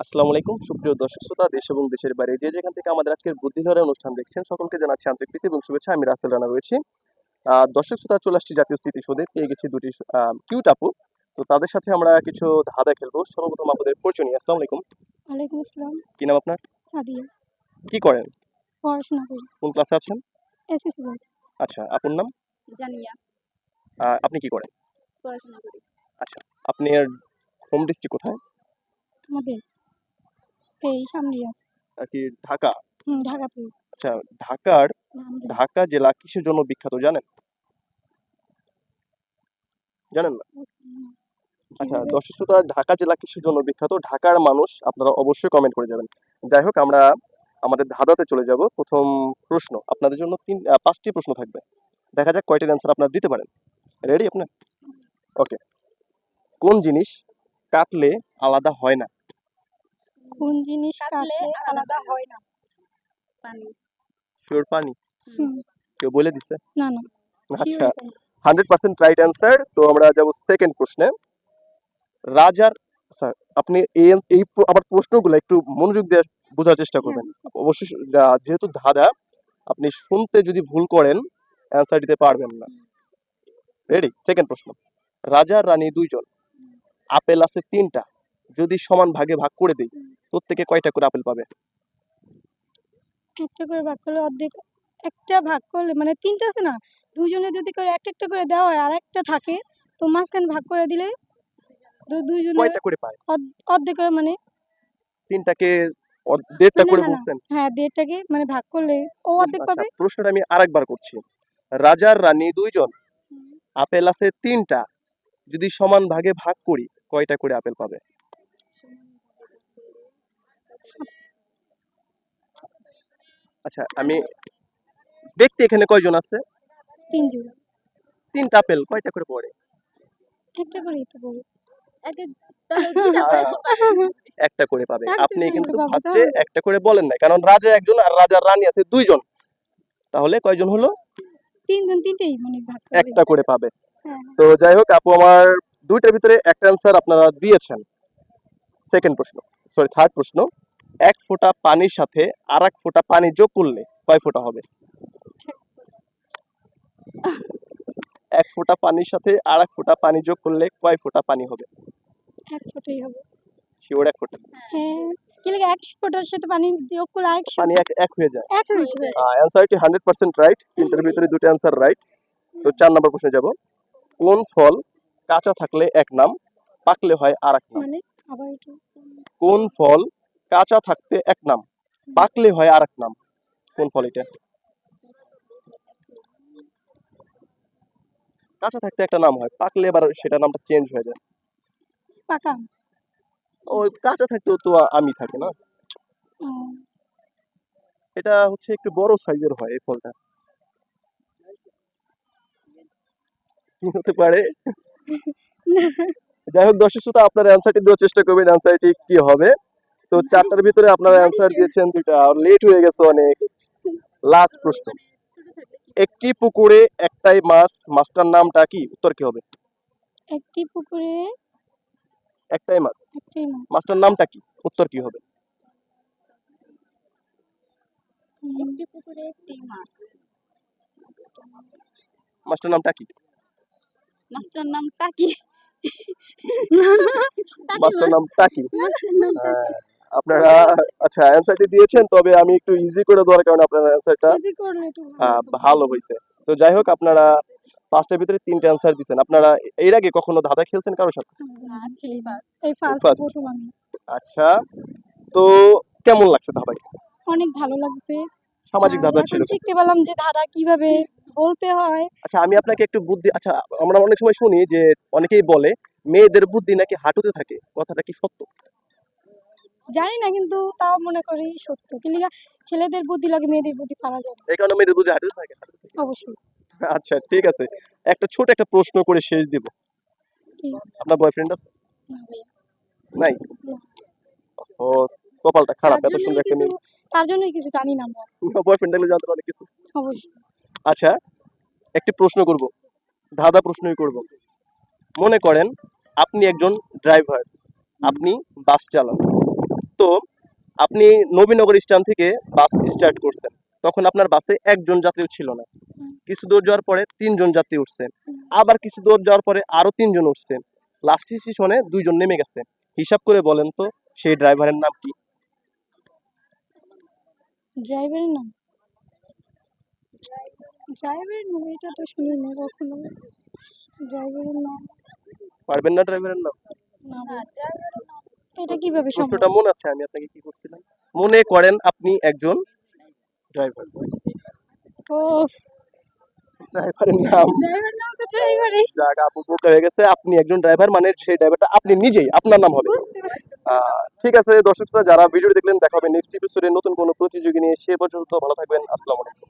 আসসালামু আলাইকুম সুপ্রিয় দর্শক শ্রোতা দেশ এবং দেশের বাইরে যে যেখান থেকে আমাদের আজকের বুদ্ধিধরের অনুষ্ঠান দেখছেন সকলকে জানাচ্ছি আন্তরিক প্রীতি এবং শুভেচ্ছা। আমি রাসেল রানা রয়েছি। দর্শক শ্রোতা চলে আসছি জাতীয় স্মৃতিসৌধে, পেয়ে গেছি দুটি কিউট আপু। তো তাদের সাথে আমরা কিছু ধাঁধা খেলবো। সর্বপ্রথম আপনাদের পরিচয় নিয়ে আসসালামু আলাইকুম। ওয়ালাইকুম আসসালাম। কি নাম আপনার? সাদিয়া। কি করেন? পড়াশোনা করি। কোন ক্লাসে আছেন? SSC class. আচ্ছা, আপুর নাম? জানিয়া। আপনি কি করেন? পড়াশোনা করি। আচ্ছা, আপনার হোম ডিস্ট্রিক্ট কোথায়? আমাদের এই সামনেই আছে। আর কি ঢাকা? ঢাকাতে। আচ্ছা, ঢাকার নাম দিই। ঢাকা জেলা কিসের জন্য বিখ্যাত জানেন? জানেন না? আচ্ছা, কিভাবে? দর্শক শ্রোতা, ঢাকা জেলা কিসের জন্য বিখ্যাত? ঢাকার মানুষ আপনারা অবশ্যই কমেন্ট করে যাবেন। যাই হোক, আমরা আমাদের ধাঁধাতে চলে যাব। প্রথম প্রশ্ন আপনাদের জন্য পাঁচটি প্রশ্ন থাকবে। দেখা যাক কয়টার অ্যান্সার আপনারা দিতে পারেন। রেডি আপনার? ওকে। কোন জিনিস কাটলে আলাদা হয় না? কোন জিনিস কাটলে আলাদা হয় না? পানি। শিওর পানি? হুম। কেউ বলে দিছে? না না। আচ্ছা, 100% রাইট অ্যান্সার। তো আমরা যাব সেকেন্ড প্রশ্নে। রাজার স্যার, আপনি আবার প্রশ্নগুলো একটু মনোযোগ দিয়ে বোঝার চেষ্টা করবেন। অবশ্যই যেহেতু ধাঁধা, আপনি শুনতে যদি ভুল করেন অ্যান্সার দিতে পারবেন না। রেডি? সেকেন্ড প্রশ্ন। রাজা রানী দুইজন, আপেল আছে তিনটা, যদি সমান ভাগে ভাগ করে দেই প্রত্যেকে কয়টা করে আপেল পাবে? একটা করে ভাগ করলে অর্ধেক। একটা ভাগ করলে মানে তিনটা আছে না, দুইজনে যদি করে একটা একটা করে দেওয়া হয় আর একটা থাকে, তো মাঝখানে ভাগ করে দিলে দুইজনের কয়টা করে পায়? অর্ধেক করে মানে তিনটাকে দেড়টা মানে করে না না, বলছেন? হ্যাঁ দেড়টাকে মানে ভাগ করলে ও অর্ধেক আচ্ছা, পাবে। প্রশ্নটা আমি আরেকবার করছি। রাজার রানী দুইজন, আপেল আছে তিনটা, যদি সমান ভাগে ভাগ করি কয়টা করে আপেল পাবে? আচ্ছা, আমি ব্যক্তি এখানে কয়জন আছে? তিনজন। তিনটা আপেল কয়টা করে পড়ে? একটা করেই তো বলি। একটা করে পাবে। একটা আপনি করে কিন্তু পাবো ফার্স্টে তাহলে। একটা করে বলেন নাই, কারণ রাজা একজন আর রাজার রানী আছে দুইজন। তাহলে কয়জন হলো? তিনজন তিনটেই মানে ভাগ করে একটা করে পাবে। হ্যাঁ। তো যাই হোক, আপু আমার দুইটার ভিতরে একটা অ্যান্সার আপনারা দিয়েছেন। সেকেন্ড প্রশ্ন, সরি থার্ড প্রশ্ন। এক ফোঁটা পানির সাথে আর এক ফোঁটা পানি যোগ করলে কয় ফোঁটা হবে? এক ফোঁটা পানির সাথে আর এক ফোঁটা পানি যোগ করলে কয় ফোঁটা পানি হবে? এক ফোঁটাই হবে। শিওর এক ফোঁটা? হ্যাঁ। কি লাগে এক ফোঁটার সাথে পানি যোগ করলে আরেকশো পানি এক এক হয়ে যায়। এক হয়ে যাবে। অ্যান্সারটি 100% রাইট। তিনটার ভিতরে দুটো অ্যান্সার রাইট। তো 4 নম্বর প্রশ্নে যাব। কোন ফল কাঁচা থাকলে এক নাম, পাকলে হয় আর এক নাম? মানে আবার একটু কোন ফল কাঁচা থাকতে এক নাম, পাকলে হয় আর এক নাম? কোন ফল এটা? কাঁচা থাকতে একটা নাম হয়, পাকলে এবার সেটা নামটা চেঞ্জ হয়ে যায়। পাকা। ওই কাঁচা থাকতেও তো আমি থাকে না। উম, এটা হচ্ছে একটু বড় সাইজের হয় এই ফলটা। কি হতে পারে? যাই হোক, দর্শক শ্রোতা, আপনার অ্যান্সারটি দেওয়ার চেষ্টা করবেন, অ্যান্সারটি কি হবে। তো 4টার ভিতরে আপনারা অ্যান্সার দিয়েছেন 2টা, আর লেট হয়ে গেছে অনেক। লাস্ট প্রশ্ন। একটি পুকুরে একটাই মাছ, মাছটার নামটা কি? উত্তর কি হবে? একটি পুকুরে একটাই মাছ, একটি মাছ। মাছটার নামটা কি? উত্তর কি হবে? একটি পুকুরে একটি মাছ। মাছটার নামটা কি? মাছটার নাম টাকি। মাছটার নাম টাকি। হ্যাঁ, আপনারা আচ্ছা অ্যান্সারটি দিয়েছেন, তবে আমি একটু ইজি করে দেওয়ার কারণে আপনার অ্যান্সারটা ইজি করলে একটু ভালো হয়েছে। তো যাই হোক, আপনারা 5টার ভিতরে 3টে অ্যান্সার দিয়েছেন। আপনারা এর আগে কখনো ধাঁধা খেলছেন কারোর সাথে? এই ফার্স্ট ফার্স্ট? প্রথম আমি। আচ্ছা, তো কেমন লাগছে ধাঁধা? অনেক ভালো লাগছে। সামাজিক ধাঁধা ছিল। এখন শিখতে পারলাম যে ধাঁধা কিভাবে বলতে হয়। আচ্ছা, আমি আপনাকে একটু বুদ্ধি, আচ্ছা আমরা অনেক সময় শুনি যে অনেকেই বলে মেয়েদের বুদ্ধি নাকি হাঁটুতে থাকে, কথাটা কি সত্য? জানি না কিন্তু তাও মনে করি সত্য। কিন্তু ছেলেদের বুদ্ধি লাগে মেয়েদের বুদ্ধি পারা যায় না। এই কারণে মেয়েদের বুদ্ধি হাঁটুতে থাকে? অবশ্যই। আচ্ছা ঠিক আছে, একটা ছোট একটা প্রশ্ন করে শেষ দিব। কি? আপনার বয়ফ্রেন্ড আছে? না ভাইয়া। নাই? না। ও, কপালটা খারাপ, তার এত সুন্দর জন্যই একটা কিছু তার জন্যই কিছু জানি না আমরা। মেয়ে বয়ফ্রেন্ড থাকলে জানতে পারে কিছু। অবশ্যই। আচ্ছা, একটি প্রশ্ন করব, ধাঁধা প্রশ্নই করব। মনে করেন আপনি একজন ড্রাইভার, আপনি বাস চালান, তো আপনি নবীনগর স্ট্যান্ড থেকে বাস স্টার্ট করছেন, তখন আপনার বাসে একজন যাত্রীও ছিল না। কিছু দূর যাওয়ার পরে 3 জন যাত্রী উঠছেন, আবার কিছু দূর যাওয়ার পরে আরো 3 জন উঠছেন, লাস্ট স্টেশনে 2 জন নেমে গেছে। হিসাব করে বলেন তো সেই ড্রাইভারের নাম কি? ড্রাইভারের নাম ড্রাইভারের নাম এটা তো শুনিনি কখনো। ড্রাইভারের নাম পারবেন না ড্রাইভারের নাম? না এটা কিভাবে সম্ভব? প্রশ্নটা মনে আছে আমি আপনাকে কি করছিলাম? মনে করেন আপনি একজন ড্রাইভার, ও ড্রাইভারের নাম ড্রাইভার নাম তো ড্রাইভারই। জায়গা আপু বোকা হয়ে গেছে। আপনি একজন ড্রাইভার মানে সেই ড্রাইভারটা আপনি নিজেই, আপনার নাম হবে। ঠিক আছে দর্শক শ্রোতা, যারা ভিডিও দেখলেন, দেখা হবে নেক্সট এপিসোডে নতুন কোনো প্রতিযোগী নিয়ে। সে পর্যন্ত ভালো থাকবেন। আসসালামু আলাইকুম।